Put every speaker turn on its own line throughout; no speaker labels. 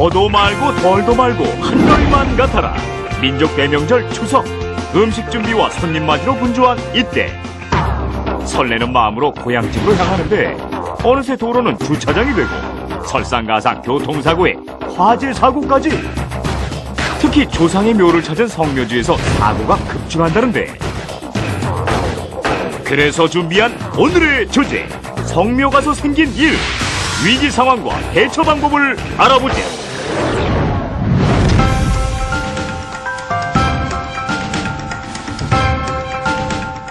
더도 말고 덜도 말고 한결만 같아라. 민족 대명절 추석. 음식 준비와 손님 맞이로 분주한 이때 설레는 마음으로 고향집으로 향하는데 어느새 도로는 주차장이 되고 설상가상 교통사고에 화재 사고까지. 특히 조상의 묘를 찾은 성묘지에서 사고가 급증한다는데, 그래서 준비한 오늘의 주제, 성묘 가서 생긴 일, 위기 상황과 대처 방법을 알아보자.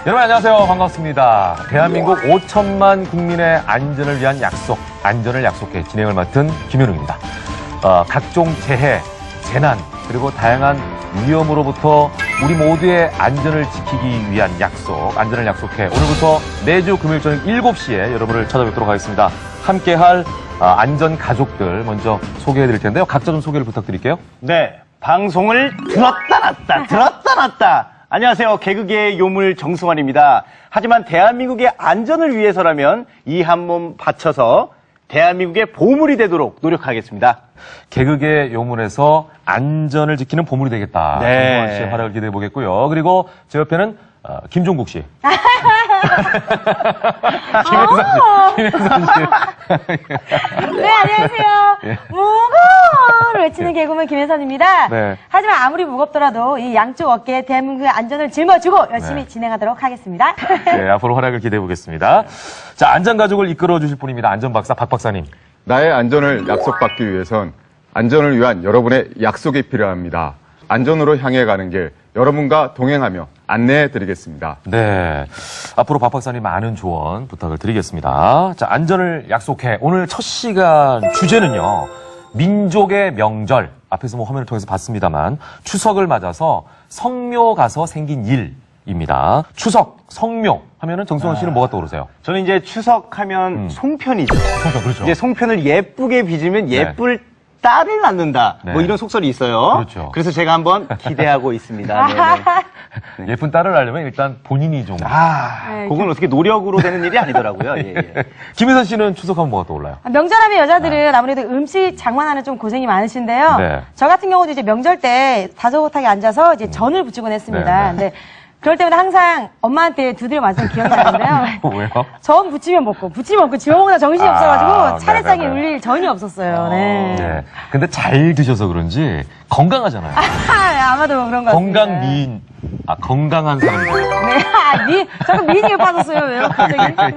여러분 안녕하세요. 반갑습니다. 대한민국 5천만 국민의 안전을 위한 약속, 안전을 약속해 진행을 맡은 김현웅입니다. 각종 재해, 재난, 그리고 다양한 위험으로부터 우리 모두의 안전을 지키기 위한 약속, 안전을 약속해 오늘부터 매주 금요일 저녁 7시에 여러분을 찾아뵙도록 하겠습니다. 함께할 안전 가족들 먼저 소개해드릴 텐데요. 각자 좀 소개를 부탁드릴게요.
네, 방송을 들었다 놨다, 들었다 놨다. 안녕하세요. 개그계의 요물 정승환입니다. 하지만 대한민국의 안전을 위해서라면 이 한 몸 바쳐서 대한민국의 보물이 되도록 노력하겠습니다.
개그계 요문에서 안전을 지키는 보물이 되겠다.
네.
정승환 씨의 활약을 기대해 보겠고요. 그리고 제 옆에는 김종국 씨. 김혜선 씨.
네, 안녕하세요. 무거워를 외치는 개그맨 김혜선입니다.
네.
하지만 아무리 무겁더라도 이 양쪽 어깨에 대한민국의 안전을 짊어지고 열심히
네.
진행하도록 하겠습니다.
네, 앞으로 활약을 기대해 보겠습니다. 자, 안전가족을 이끌어 주실 분입니다. 안전박사 박 박사님.
나의 안전을 약속받기 위해선 안전을 위한 여러분의 약속이 필요합니다. 안전으로 향해 가는 길 여러분과 동행하며 안내해 드리겠습니다.
네. 앞으로 박 박사님 많은 조언 부탁을 드리겠습니다. 자, 안전을 약속해. 오늘 첫 시간 주제는요. 민족의 명절. 앞에서 뭐 화면을 통해서 봤습니다만 추석을 맞아서 성묘 가서 생긴 일입니다. 추석, 성묘 하면은 정승환 씨는 뭐가 떠오르세요?
저는 이제 추석하면 송편이죠.
송편, 그렇죠.
이제 송편을 예쁘게 빚으면 예쁠 딸을 낳는다.
네.
뭐 이런 속설이 있어요.
그렇죠.
그래서 제가 한번 기대하고 있습니다. 네네.
예쁜 딸을 낳으려면 일단 본인이 좀.
그건 어떻게 노력으로 되는 일이 아니더라고요. 예, 예.
김혜선 씨는 추석하면 뭐가 떠올라요?
명절하면 여자들은 아무래도 음식 장만하는 좀 고생이 많으신데요.
네.
저 같은 경우도 이제 명절 때 다소곳하게 앉아서 이제 전을 부치곤 했습니다.
네, 네.
근데 그럴 때마다 항상 엄마한테 두드려 맞은 기억이 나는데요.
왜요?
전 부치면 먹고, 부치면 먹고, 지어 먹느라 정신이 없어가지고 차례상에
네네네.
울릴 전이 없었어요. 네.
네. 근데 잘 드셔서 그런지 건강하잖아요.
아마도 그런 것 같습니다.
건강 미인. 건강한 사람이에요.
네, 자꾸 미인에 빠졌어요. 왜요, 갑자기?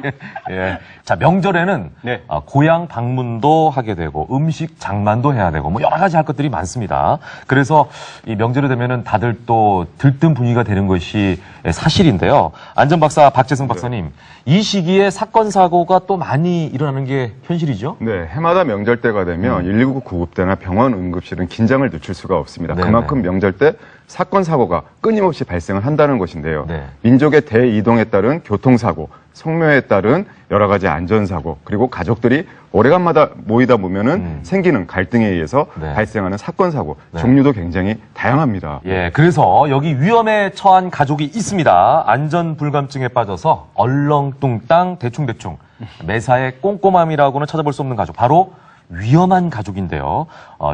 예. 자, 명절에는
네.
고향 방문도 하게 되고 음식 장만도 해야 되고 뭐 여러 가지 할 것들이 많습니다. 그래서 이 명절이 되면은 다들 또 들뜬 분위기가 되는 것이 사실인데요. 안전박사 박재승 박사님, 이 시기에 사건 사고가 또 많이 일어나는 게 현실이죠?
네, 해마다 명절 때가 되면 119 구급대나 병원 응급실은 긴장을 늦출 수가 없습니다.
네네.
그만큼 명절 때 사건 사고가 끊임없이 발생을 한다는 것인데요.
네.
민족의 대이동에 따른 교통사고, 성묘에 따른 여러 가지 안전사고, 그리고 가족들이 오래간마다 모이다 보면은 생기는 갈등에 의해서
네.
발생하는 사건 사고
네.
종류도 굉장히 다양합니다.
예, 그래서 여기 위험에 처한 가족이 있습니다. 안전 불감증에 빠져서 얼렁뚱땅 대충대충 매사에 꼼꼼함이라고는 찾아볼 수 없는 가족, 바로 위험한 가족인데요.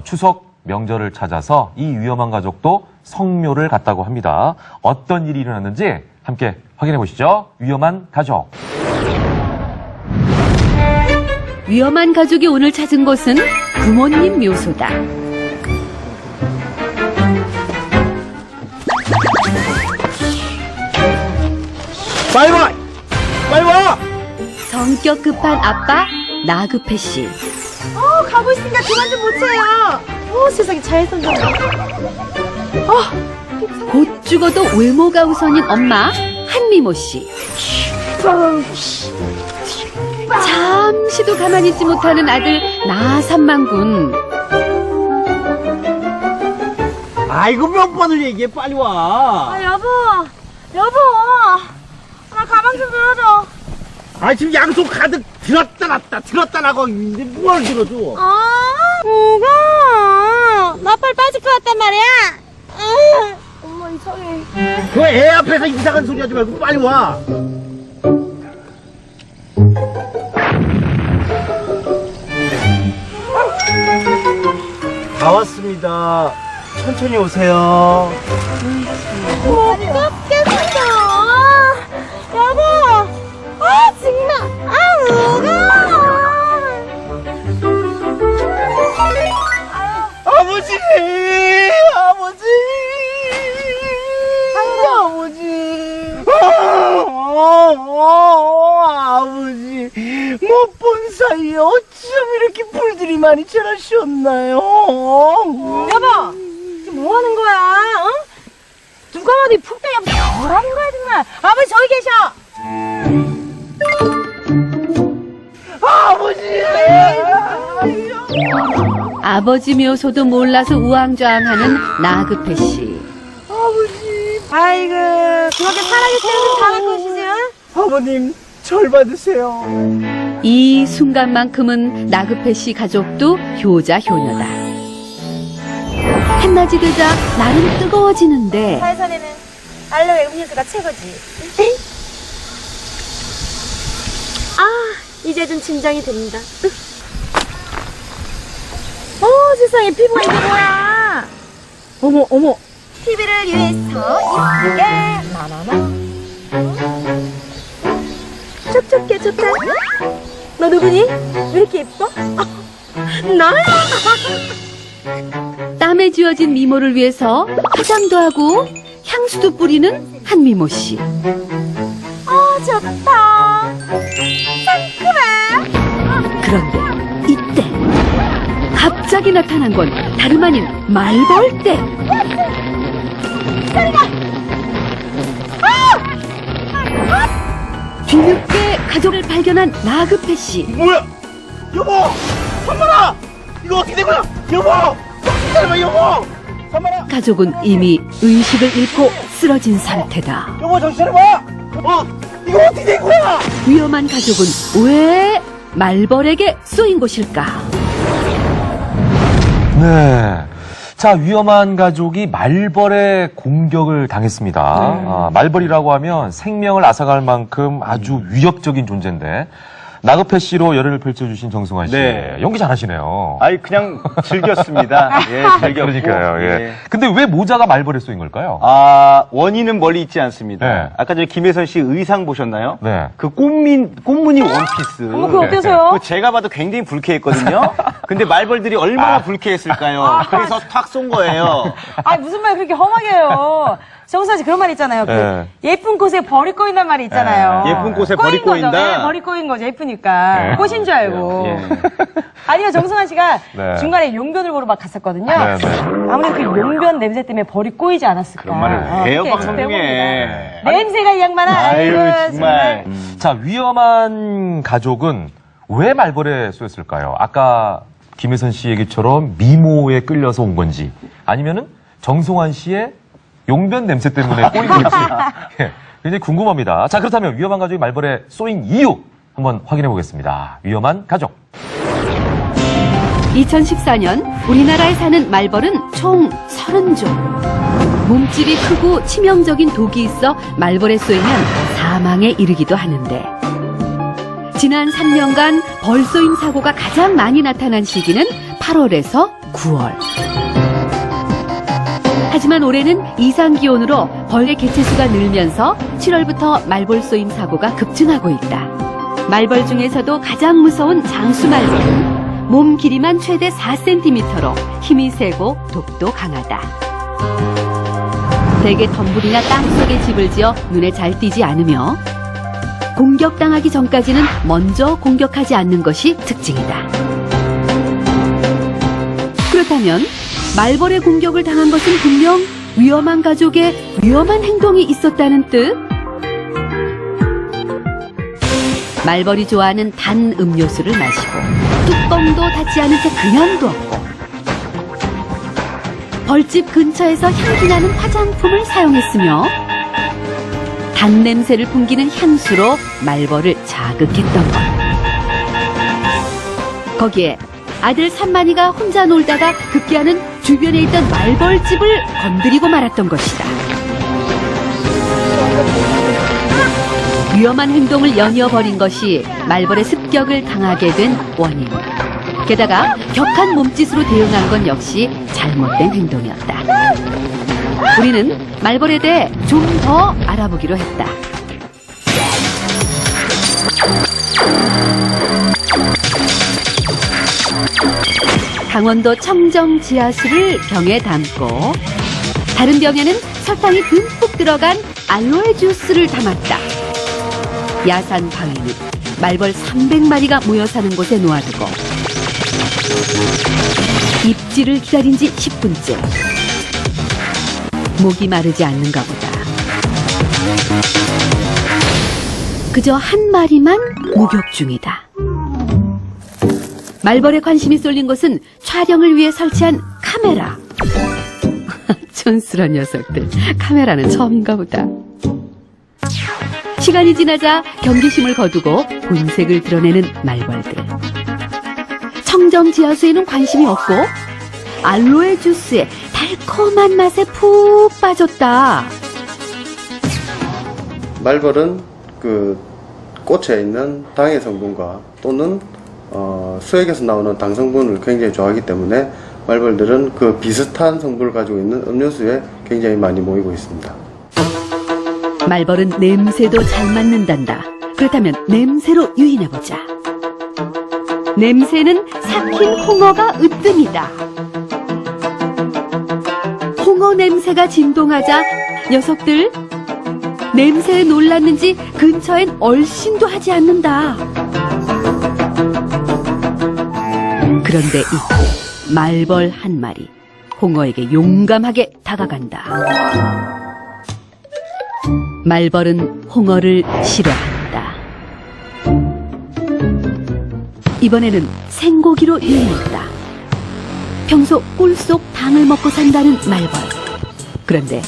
추석 명절을 찾아서 이 위험한 가족도 성묘를 갔다고 합니다. 어떤 일이 일어났는지 함께 확인해 보시죠. 위험한 가족.
위험한 가족이 오늘 찾은 곳은 부모님 묘소다.
빨리 와! 빨리 와!
성격 급한 아빠 나급해 씨.
가고 있으니까 그만 좀 보채요. 세상에 잘했던데.
곧 죽어도 외모가 우선인 엄마 한미모 씨. 잠시도 가만히 있지 못하는 아들 나삼만군.
아이고, 몇 번을 얘기해, 빨리 와!
여보. 나 가방 좀 들어줘.
지금 양손 가득 들었다 놨다 나고 있는데 뭘 들어줘?
무거워. 나 팔 빠질 것 같단 말이야. 엄마 이상해.
그 애 앞에서 이상한 소리 하지 말고 빨리 와! 다 왔습니다. 천천히 오세요.
무겁겠어. 여보. 아, 정말. 아, 무거워.
아버지! 아버지! 아버지! 못 본 사이에 어쩜 이렇게 불들이 많이 자라셨나요?
여보. 지금 뭐 하는 거야? 어? 누가 봐도 이 풀떼기 없어. 뭐라는 거야, 정말. 아버지, 저기 계셔.
아버지!
아버지 묘소도 몰라서 우왕좌왕하는 나그패 씨.
아이고, 그렇게 사랑이 태우는 당할 것이지.
아버님, 절 받으세요.
이 순간만큼은 나그패 씨 가족도 효자 효녀다. 한낮이 되자 나름 뜨거워지는데
사회선에는 알로에 음료수가 최고지. 아, 이제 좀 진정이 됩니다. 세상에 피부가 이게 뭐야? 어머. TV를 위해서 이쁘게 나나나. 촉촉해 좋다. 너 누구니? 왜 이렇게 예뻐? 나야.
땀에 쥐어진 미모를 위해서 화장도 하고 향수도 뿌리는 한미모 씨.
좋다. 상큼해.
그런데 이때 갑자기 나타난 건 다름 아닌 말벌떼. 뒤늦게 가족을 발견한 나그패 씨.
뭐야? 여보! 선만아! 이거 어떻게 된 거야? 여보! 정신 차려봐, 여보! 선만아!
가족은 이미 의식을 잃고 쓰러진 상태다.
여보, 정신 차려봐! 이거 어떻게 된 거야?
위험한 가족은 왜 말벌에게 쏘인 것일까?
네. 자, 위험한 가족이 말벌의 공격을 당했습니다. 말벌이라고 하면 생명을 앗아갈 만큼 아주 위협적인 존재인데, 나그패 씨로 열연을 펼쳐주신 정승환 씨.
네.
연기 잘하시네요.
아이, 그냥 즐겼습니다. 예, 즐겼고.
그러니까요, 예. 근데 왜 모자가 말벌에 쏘인 걸까요?
원인은 멀리 있지 않습니다.
네.
아까 전에 김혜선 씨 의상 보셨나요?
네.
그 꽃무늬 원피스.
그거 어때서요?
그거 제가 봐도 굉장히 불쾌했거든요. 근데 말벌들이 얼마나 불쾌했을까요? 그래서 탁 쏜 거예요.
아니 무슨 말 그렇게 험하게 해요. 정수아 씨 그런 말 있잖아요.
네.
예쁜 꽃에 벌이 꼬인단 말이 있잖아요.
예쁜 꽃에 벌이
꼬인 거죠.
꼬인다?
네, 벌이 꼬인 거죠. 예쁘니까.
네.
꽃인 줄 알고.
예.
아니요, 정승환 씨가
네.
중간에 용변을 보러 막 갔었거든요.
네, 네.
아무래도 그 용변 냄새 때문에 벌이 꼬이지 않았을까.
그런 말을 해요,
그렇게
방송에.
배웁니다. 냄새가 이 양반아.
아유,
아이고,
정말.
자, 위험한 가족은 왜 말벌에 쏘였을까요? 아까 김혜선 씨 얘기처럼 미모에 끌려서 온 건지, 아니면은 정승환 씨의 용변 냄새 때문에 꼬인 건지, 예, 굉장히 궁금합니다. 자, 그렇다면 위험한 가족이 말벌에 쏘인 이유 한번 확인해 보겠습니다. 위험한 가족.
2014년 우리나라에 사는 말벌은 총 30종. 몸집이 크고 치명적인 독이 있어 말벌에 쏘이면 사망에 이르기도 하는데, 지난 3년간 벌 쏘임 사고가 가장 많이 나타난 시기는 8월에서 9월. 하지만 올해는 이상기온으로 벌의 개체수가 늘면서 7월부터 말벌 쏘임 사고가 급증하고 있다. 말벌 중에서도 가장 무서운 장수말벌은 몸 길이만 최대 4cm로 힘이 세고 독도 강하다. 대개 덤불이나 땅속에 집을 지어 눈에 잘 띄지 않으며 공격당하기 전까지는 먼저 공격하지 않는 것이 특징이다. 그렇다면 말벌의 공격을 당한 것은 분명 위험한 가족의 위험한 행동이 있었다는 뜻? 말벌이 좋아하는 단 음료수를 마시고 뚜껑도 닫지 않은 채 그냥 두었고, 벌집 근처에서 향기나는 화장품을 사용했으며 단 냄새를 풍기는 향수로 말벌을 자극했던 것. 거기에 아들 산만이가 혼자 놀다가 급기야는 주변에 있던 말벌집을 건드리고 말았던 것이다. 위험한 행동을 연이어 벌인 것이 말벌의 습격을 당하게 된 원인. 게다가 격한 몸짓으로 대응한 건 역시 잘못된 행동이었다. 우리는 말벌에 대해 좀 더 알아보기로 했다. 강원도 청정 지하수를 병에 담고 다른 병에는 설탕이 듬뿍 들어간 알로에 주스를 담았다. 야산 바위 밑 말벌 300마리가 모여 사는 곳에 놓아두고 입질을 기다린 지 10분째. 목이 마르지 않는가 보다. 그저 한 마리만 목욕 중이다. 말벌에 관심이 쏠린 곳은 촬영을 위해 설치한 카메라. 촌스러운 녀석들. 카메라는 처음인가 보다. 시간이 지나자 경계심을 거두고 본색을 드러내는 말벌들. 청정 지하수에는 관심이 없고 알로에 주스의 달콤한 맛에 푹 빠졌다.
말벌은 그 꽃에 있는 당의 성분과 또는 수액에서 나오는 당 성분을 굉장히 좋아하기 때문에 말벌들은 그 비슷한 성분을 가지고 있는 음료수에 굉장히 많이 모이고 있습니다.
말벌은 냄새도 잘 맡는단다. 그렇다면 냄새로 유인해보자. 냄새는 삭힌 홍어가 으뜸이다. 홍어 냄새가 진동하자 녀석들 냄새에 놀랐는지 근처엔 얼씬도 하지 않는다. 그런데 이때 말벌 한 마리 홍어에게 용감하게 다가간다. 말벌은 홍어를 싫어한다. 이번에는 생고기로 유인했다. 평소 꿀속 당을 먹고 산다는 말벌. 그런데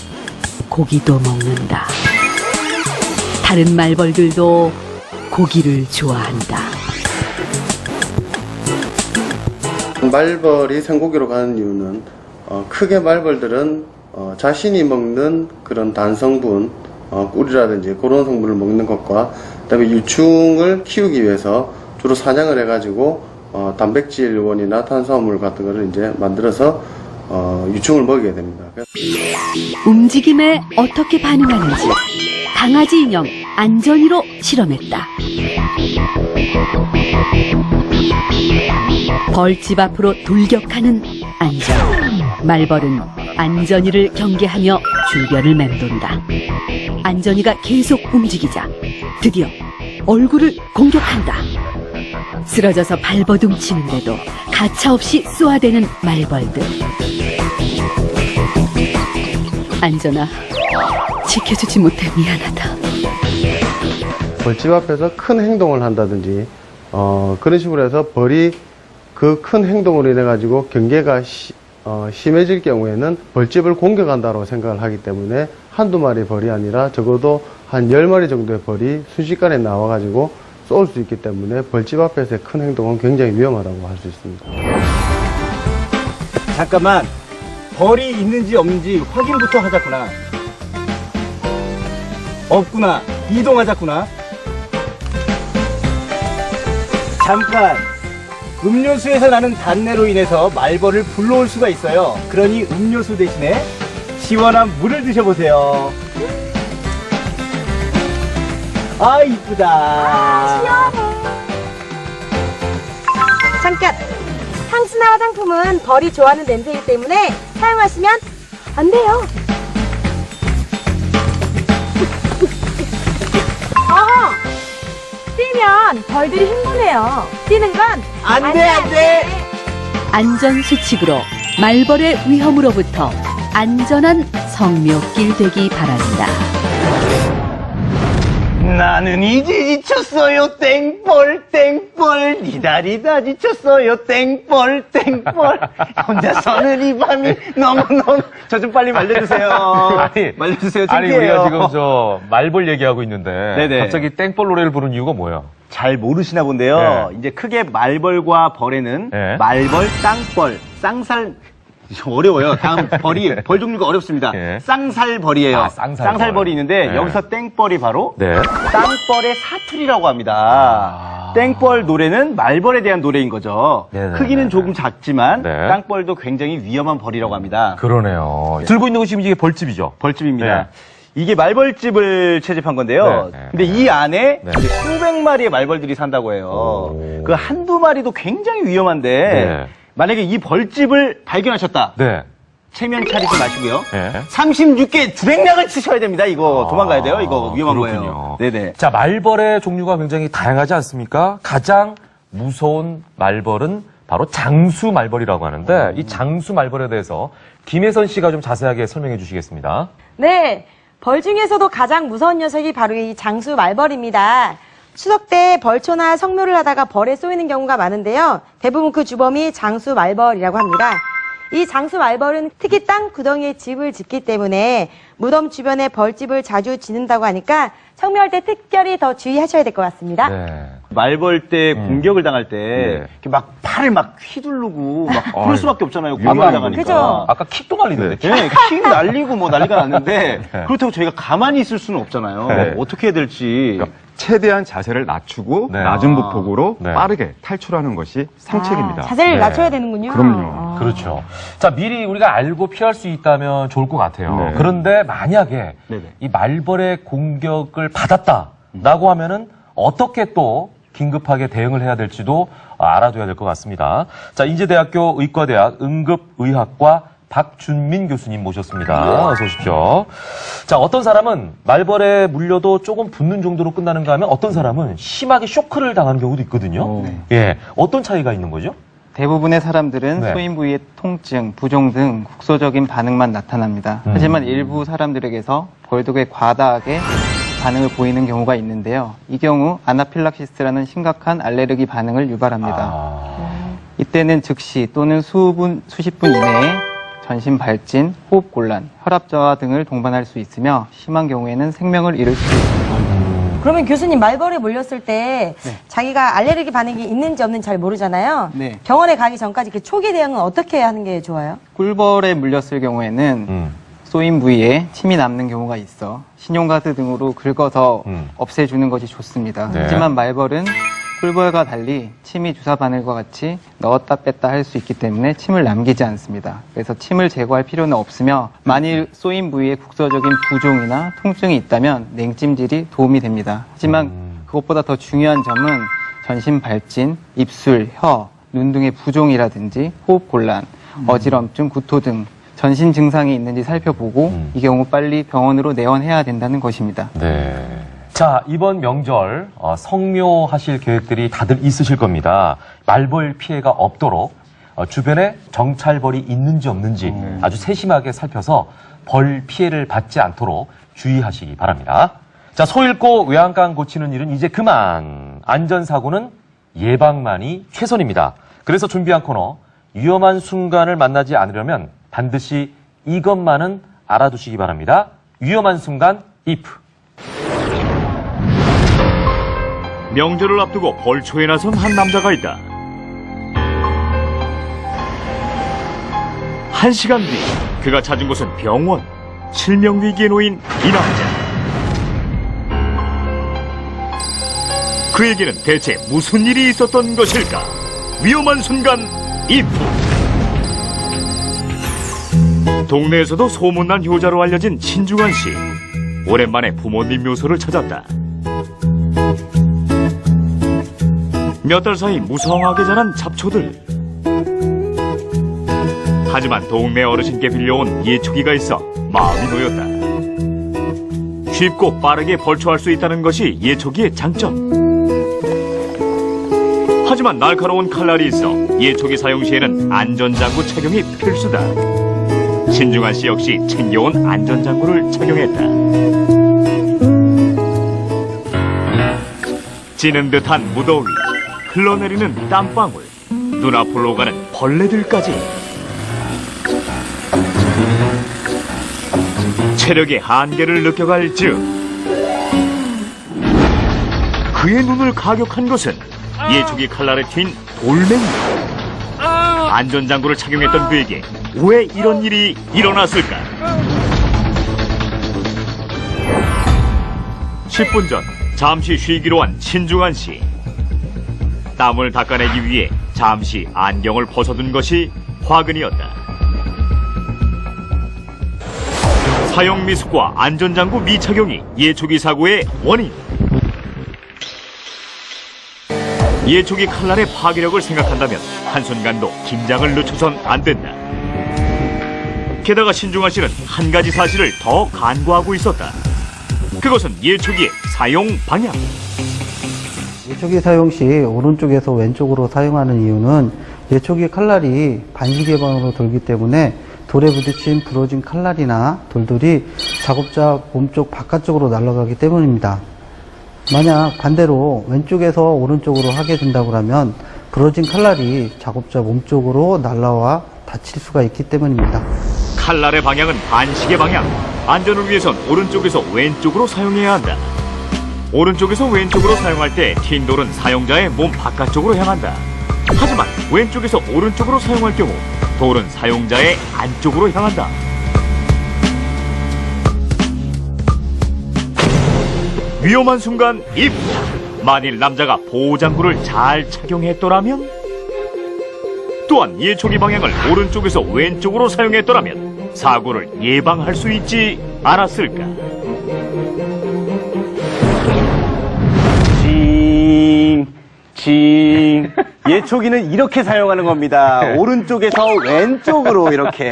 고기도 먹는다. 다른 말벌들도 고기를 좋아한다.
말벌이 생고기로 가는 이유는 크게 말벌들은 자신이 먹는 그런 단성분, 꿀이라든지 그런 성분을 먹는 것과 그다음에 유충을 키우기 위해서 주로 사냥을 해가지고 단백질원이나 탄수화물 같은 거를 이제 만들어서 유충을 먹이게 됩니다.
움직임에 어떻게 반응하는지 강아지 인형 안전이로 실험했다. 벌집 앞으로 돌격하는 안전. 말벌은 안전이를 경계하며 주변을 맴돈다. 안전이가 계속 움직이자 드디어 얼굴을 공격한다. 쓰러져서 발버둥 치는데도 가차없이 쏘아대는 말벌들. 안전아, 지켜주지 못해 미안하다.
벌집 앞에서 큰 행동을 한다든지 그런 식으로 해서 벌이 그 큰 행동으로 인해 가지고 경계가 심해질 경우에는 벌집을 공격한다고 생각을 하기 때문에 한두 마리 벌이 아니라 적어도 한 10마리 정도의 벌이 순식간에 나와 가지고 쏠 수 있기 때문에 벌집 앞에서의 큰 행동은 굉장히 위험하다고 할 수 있습니다.
잠깐만, 벌이 있는지 없는지 확인부터 하자꾸나. 없구나. 이동하자꾸나. 잠깐. 음료수에서 나는 단내로 인해서 말벌을 불러올 수가 있어요. 그러니 음료수 대신에 시원한 물을 드셔보세요. 아, 이쁘다.
시원해. 잠깐. 향수나 화장품은 벌이 좋아하는 냄새이기 때문에 사용하시면 안 돼요. 어허! 뛰면 벌들이 흥분해요. 뛰는 건
안 돼.
안전수칙으로 말벌의 위험으로부터 안전한 성묘길 되기 바란다.
나는 이제 지쳤어요. 땡벌. 니 다리 다 지쳤어요. 땡벌. 혼자서는 이 밤이 너무너무. 저 좀 빨리 말려주세요. 말려주세요.
아니,
창피해요.
우리가 지금 저 말벌 얘기하고 있는데
네네.
갑자기 땡벌 노래를 부른 이유가 뭐야?
잘 모르시나 본데요. 이제 크게 말벌과 벌에는
네.
말벌, 쌍벌, 쌍살. 어려워요. 다음 벌 종류가 어렵습니다.
네.
쌍살벌이에요.
아, 쌍살벌.
벌이 있는데
네.
여기서 땡벌이 바로
네.
땅벌의 사투리라고 합니다. 땡벌 노래는 말벌에 대한 노래인 거죠.
네네네네.
크기는 조금 작지만
네.
땅벌도 굉장히 위험한 벌이라고 합니다.
그러네요. 들고 있는 것이 지금 이게 벌집이죠.
벌집입니다.
네.
이게 말벌집을 채집한 건데요.
네, 네,
근데 이 안에
네.
이제 수백 마리의 말벌들이 산다고 해요.
오.
그 한두 마리도 굉장히 위험한데
네.
만약에 이 벌집을 발견하셨다.
네.
체면 차리지 마시고요.
네.
36개 주행량을 치셔야 됩니다. 이거 도망가야 돼요. 이거 위험한
그렇군요.
거예요. 네네.
자, 말벌의 종류가 굉장히 다양하지 않습니까? 가장 무서운 말벌은 바로 장수 말벌이라고 하는데 이 장수 말벌에 대해서 김혜선 씨가 좀 자세하게 설명해 주시겠습니다.
네, 벌 중에서도 가장 무서운 녀석이 바로 이 장수 말벌입니다. 추석 때 벌초나 성묘를 하다가 벌에 쏘이는 경우가 많은데요. 대부분 그 주범이 장수 말벌이라고 합니다. 이 장수 말벌은 특히 땅 구덩이에 집을 짓기 때문에 무덤 주변에 벌집을 자주 짓는다고 하니까 성묘할 때 특별히 더 주의하셔야 될 것 같습니다.
네.
말벌 때 공격을 당할 때
네.
이렇게 막 팔을 막 휘두르고 막 그럴 수밖에 없잖아요.
위험한
공격을 당하니까.
그죠?
아까 킥도 날리는데.
네, 킥 날리고 뭐 난리가 났는데
네.
그렇다고 저희가 가만히 있을 수는 없잖아요.
네.
어떻게 해야 될지.
그러니까 최대한 자세를 낮추고
네.
낮은 부폭으로
네.
빠르게 탈출하는 것이 상책입니다.
자세를
네.
낮춰야 되는군요.
그럼요.
그렇죠. 자, 미리 우리가 알고 피할 수 있다면 좋을 것 같아요.
네.
그런데 만약에
네네.
이 말벌의 공격을 받았다라고 하면은 어떻게 또 긴급하게 대응을 해야 될지도 알아둬야 될 것 같습니다. 자, 인제대학교 의과대학 응급의학과 박준민 교수님 모셨습니다. 어서 오십시오. 자, 어떤 사람은 말벌에 물려도 조금 붓는 정도로 끝나는가 하면 어떤 사람은 심하게 쇼크를 당하는 경우도 있거든요. 예. 어떤 차이가 있는 거죠?
대부분의 사람들은
네.
쏘인 부위의 통증, 부종 등 국소적인 반응만 나타납니다. 하지만 일부 사람들에게서 벌독에 과다하게 반응을 보이는 경우가 있는데요. 이 경우 아나필락시스라는 심각한 알레르기 반응을 유발합니다. 이때는 즉시 또는 수십 분 이내에 전신 발진, 호흡 곤란, 혈압 저하 등을 동반할 수 있으며 심한 경우에는 생명을 잃을 수 있습니다.
그러면 교수님 말벌에 물렸을 때 자기가 알레르기 반응이 있는지 없는지 잘 모르잖아요.
네.
병원에 가기 전까지 그 초기 대응은 어떻게 하는 게 좋아요?
꿀벌에 물렸을 경우에는 쏘인 부위에 침이 남는 경우가 있어 신용카드 등으로 긁어서 없애주는 것이 좋습니다.
네.
하지만 말벌은 꿀벌과 달리 침이 주사 바늘과 같이 넣었다 뺐다 할 수 있기 때문에 침을 남기지 않습니다. 그래서 침을 제거할 필요는 없으며 만일 쏘인 부위에 국소적인 부종이나 통증이 있다면 냉찜질이 도움이 됩니다. 하지만 그것보다 더 중요한 점은 전신 발진, 입술, 혀, 눈 등의 부종이라든지 호흡 곤란, 어지럼증, 구토 등 전신 증상이 있는지 살펴보고 이 경우 빨리 병원으로 내원해야 된다는 것입니다.
네. 자, 이번 명절 성묘하실 계획들이 다들 있으실 겁니다. 말벌 피해가 없도록 주변에 정찰벌이 있는지 없는지 아주 세심하게 살펴서 벌 피해를 받지 않도록 주의하시기 바랍니다. 자, 소 잃고 외양간 고치는 일은 이제 그만. 안전사고는 예방만이 최선입니다. 그래서 준비한 코너, 위험한 순간을 만나지 않으려면 반드시 이것만은 알아두시기 바랍니다. 위험한 순간 if.
명절을 앞두고 벌초에 나선 한 남자가 있다. 1시간 뒤 그가 찾은 곳은 병원. 실명위기에 놓인 이 남자. 그에게는 대체 무슨 일이 있었던 것일까? 위험한 순간 if. 동네에서도 소문난 효자로 알려진 신중한 씨. 오랜만에 부모님 묘소를 찾았다. 몇 달 사이 무성하게 자란 잡초들. 하지만 동네 어르신께 빌려온 예초기가 있어 마음이 놓였다. 쉽고 빠르게 벌초할 수 있다는 것이 예초기의 장점. 하지만 날카로운 칼날이 있어 예초기 사용 시에는 안전장구 착용이 필수다. 신중한 씨 역시 챙겨온 안전장구를 착용했다. 찌는 듯한 무더위, 흘러내리는 땀방울, 눈앞으로 가는 벌레들까지. 체력의 한계를 느껴갈 즈음 그의 눈을 가격한 것은 예초기 칼날에 튄 돌멩이. 안전장구를 착용했던 그에게 왜 이런 일이 일어났을까? 10분 전 잠시 쉬기로 한 신중한 씨. 땀을 닦아내기 위해 잠시 안경을 벗어둔 것이 화근이었다. 사용 미숙과 안전장구 미착용이 예초기 사고의 원인. 예초기 칼날의 파괴력을 생각한다면 한순간도 긴장을 늦춰선 안 된다. 게다가 신중하 씨는 한 가지 사실을 더 간과하고 있었다. 그것은 예초기의 사용 방향.
예초기 사용 시 오른쪽에서 왼쪽으로 사용하는 이유는 예초기 칼날이 반시계 방으로 돌기 때문에 돌에 부딪힌 부러진 칼날이나 돌들이 작업자 몸쪽 바깥쪽으로 날아가기 때문입니다. 만약 반대로 왼쪽에서 오른쪽으로 하게 된다고 하면 부러진 칼날이 작업자 몸쪽으로 날아와 다칠 수가 있기 때문입니다.
칼날의 방향은 반시계 방향. 안전을 위해선 오른쪽에서 왼쪽으로 사용해야 한다. 오른쪽에서 왼쪽으로 사용할 때 튄돌은 사용자의 몸 바깥쪽으로 향한다. 하지만 왼쪽에서 오른쪽으로 사용할 경우 돌은 사용자의 안쪽으로 향한다. 위험한 순간 입. 만일 남자가 보호장구를 잘 착용했더라면, 또한 예초기 방향을 오른쪽에서 왼쪽으로 사용했더라면 사고를 예방할 수 있지 않았을까?
징. 예초기는 이렇게 사용하는 겁니다. 오른쪽에서 왼쪽으로 이렇게.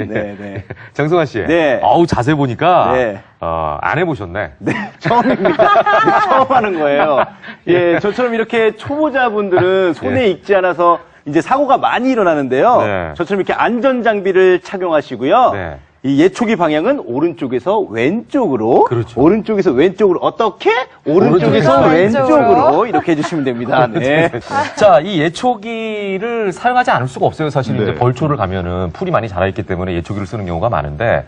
네.
정승환 씨.
네.
어우, 자세히 보니까,
네.
안 해보셨네.
네, 처음입니다. 처음 하는 거예요. 예, 저처럼 이렇게 초보자분들은 손에 익지 않아서 이제 사고가 많이 일어나는데요.
네.
저처럼 이렇게 안전장비를 착용하시고요.
네.
이 예초기 방향은 오른쪽에서 왼쪽으로.
그렇죠.
오른쪽에서 왼쪽으로. 어떻게? 오른쪽에서 왼쪽으로. 이렇게 해주시면 됩니다. 네.
자, 이 예초기를 사용하지 않을 수가 없어요. 사실
네.
이제 벌초를 가면은 풀이 많이 자라있기 때문에 예초기를 쓰는 경우가 많은데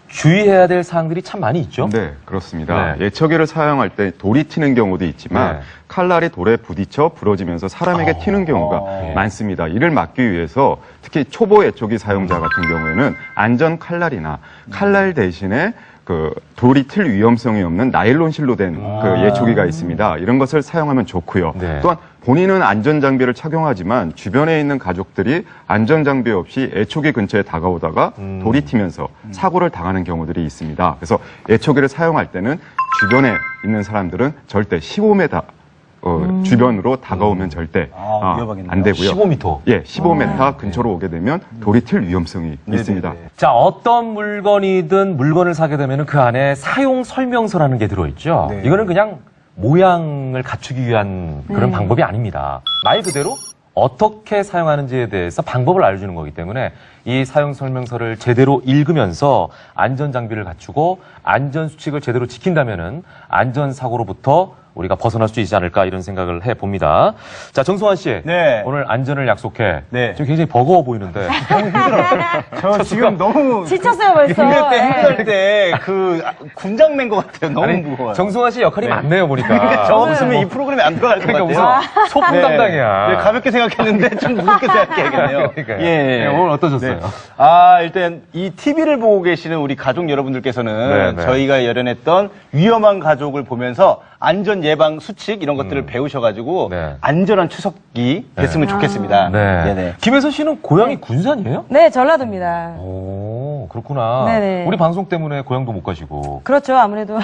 주의해야 될 사항들이 참 많이 있죠.
네, 그렇습니다.
네.
예초기를 사용할 때 돌이 튀는 경우도 있지만
네.
칼날이 돌에 부딪혀 부러지면서 사람에게 튀는 경우가
네.
많습니다. 이를 막기 위해서 특히 초보 예초기 사용자 같은 경우에는 안전 칼날이나 칼날 대신에 그 돌이 틀 위험성이 없는 나일론 실로 된 그 예초기가 있습니다. 이런 것을 사용하면 좋고요.
네.
또한 본인은 안전장비를 착용하지만 주변에 있는 가족들이 안전장비 없이 예초기 근처에 다가오다가 돌이 튀면서 사고를 당하는 경우들이 있습니다. 그래서 예초기를 사용할 때는 주변에 있는 사람들은 절대 15m 주변으로 다가오면 절대
위험하겠네요.
안 되고요.
15m.
예, 15m 근처로 오게 되면 돌이 튈 위험성이 있습니다.
자, 어떤 물건이든 물건을 사게 되면 그 안에 사용 설명서라는 게 들어있죠.
네.
이거는 그냥 모양을 갖추기 위한 그런 방법이 아닙니다. 말 그대로 어떻게 사용하는지에 대해서 방법을 알려주는 거기 때문에 이 사용 설명서를 제대로 읽으면서 안전 장비를 갖추고 안전 수칙을 제대로 지킨다면은 안전 사고로부터 우리가 벗어날 수 있지 않을까 이런 생각을 해봅니다. 자, 정승환 씨.
네.
오늘 안전을 약속해.
네.
지금 굉장히 버거워 보이는데.
저 지금 너무.
지쳤어요, 벌써.
힘들 때,
네.
힘들 때, 군장 낸 것 같아요. 너무
아니,
무거워요.
정승환 씨 역할이 많네요, 보니까.
그러니까 저 없으면 이 프로그램이 안 들어갈 것
그러니까
같아요.
무슨 소품 담당이야.
네, 가볍게 생각했는데 좀 무겁게 생각해야겠네요.
그러니까요.
예.
네, 오늘 어떠셨어요?
일단 이 TV를 보고 계시는 우리 가족 여러분들께서는
네.
저희가 열연했던 위험한 가족을 보면서 안전 예방 수칙 이런 것들을 배우셔가지고
네.
안전한 추석이 됐으면 좋겠습니다.
네.
네네.
김혜선 씨는 고향이 군산이에요?
네, 전라도입니다.
오, 그렇구나.
네네.
우리 방송 때문에 고향도 못 가시고.
그렇죠, 아무래도.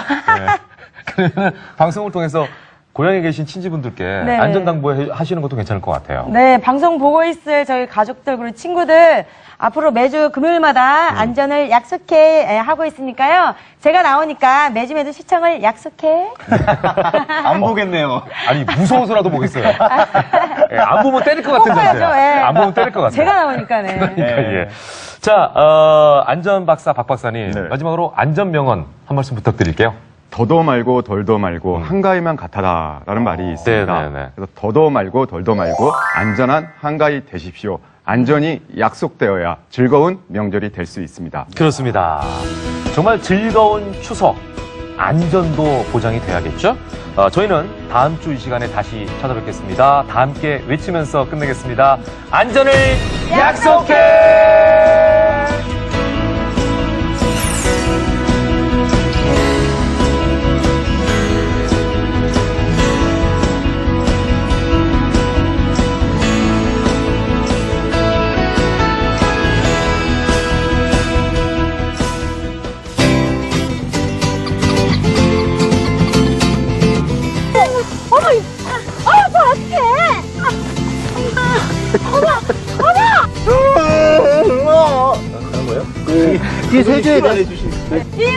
그러면 방송을 통해서 고향에 계신 친지분들께
네네.
안전당부 하시는 것도 괜찮을 것 같아요.
네, 방송 보고 있을 저희 가족들 그리고 친구들 앞으로 매주 금요일마다 안전을 약속해 하고 있으니까요. 제가 나오니까 매주 시청을 약속해.
안 보겠네요.
아니, 무서워서라도 보겠어요. 예, 안 보면 때릴 것 같은
꼭 봐야죠,
자세야.
예.
안 보면 때릴 것 같아요.
제가 나오니까 네.
그러니까, 예. 자, 안전 박사 박 박사님
네.
마지막으로 안전 명언 한 말씀 부탁드릴게요.
더더 말고 덜더 말고 한가위만 같아라라는 말이 있습니다.
네네네.
그래서 더더 말고 덜더 말고 안전한 한가위 되십시오. 안전이 약속되어야 즐거운 명절이 될 수 있습니다.
그렇습니다. 정말 즐거운 추석, 안전도 보장이 돼야겠죠? 저희는 다음 주 이 시간에 다시 찾아뵙겠습니다. 다 함께 외치면서 끝내겠습니다. 안전을 약속해!
뒤에 세줘야 돼.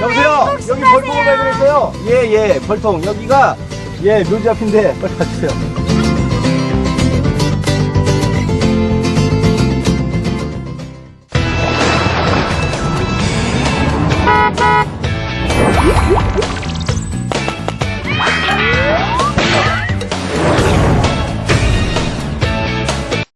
여보세요? 여기 벌통을 발견했어요? 예, 벌통. 여기가, 묘지 앞인데, 빨리 가주세요.